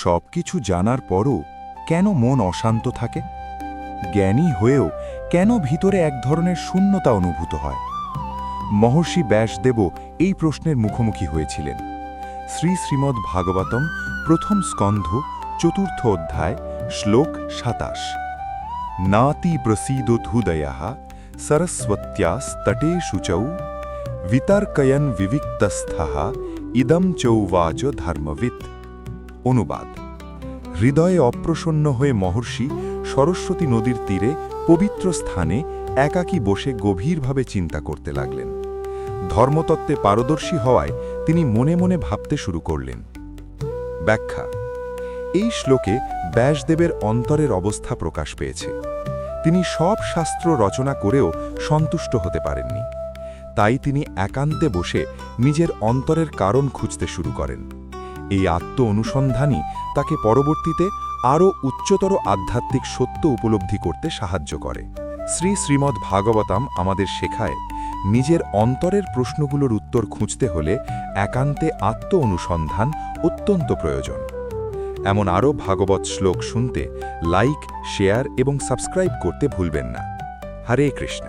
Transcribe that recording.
সবকিছু জানার পরও কেন মন অশান্ত থাকে? জ্ঞানী হয়েও কেন ভিতরে এক ধরনের শূন্যতা অনুভূত হয়? মহর্ষি ব্যাসদেবও এই প্রশ্নের মুখোমুখি হয়েছিলেন। শ্রীমদ্ ভাগবতম প্রথম স্কন্ধ চতুর্থ অধ্যায় শ্লোক ২৭। নাতি প্রসীদোধুদয়াঃ সরস্বত্যাস্তটে শুচৌ বিতর্কয়ন বিবিক্তস্থঃ ইদম চৌবাচ ধর্মবিৎ। অনুবাদ: হৃদয়ে অপ্রসন্ন হয়ে মহর্ষি সরস্বতী নদীর তীরে পবিত্র স্থানে একাকী বসে গভীরভাবে চিন্তা করতে লাগলেন। ধর্মতত্ত্বে পারদর্শী হওয়ায় তিনি মনে মনে ভাবতে শুরু করলেন। ব্যাখ্যা: এই শ্লোকে ব্যাসদেবের অন্তরের অবস্থা প্রকাশ পেয়েছে। তিনি সব শাস্ত্র রচনা করেও সন্তুষ্ট হতে পারেননি। তাই তিনি একান্তে বসে নিজের অন্তরের কারণ খুঁজতে শুরু করেন। এই আত্ম অনুসন্ধানই তাকে পরবর্তীতে আরও উচ্চতর আধ্যাত্মিক সত্য উপলব্ধি করতে সাহায্য করে। শ্রীমদ্ ভাগবতম আমাদের শেখায়, নিজের অন্তরের প্রশ্নগুলোর উত্তর খুঁজতে হলে একান্তে আত্ম অনুসন্ধান অত্যন্ত প্রয়োজন। এমন আরও ভাগবত শ্লোক শুনতে লাইক, শেয়ার এবং সাবস্ক্রাইব করতে ভুলবেন না। হরে কৃষ্ণ।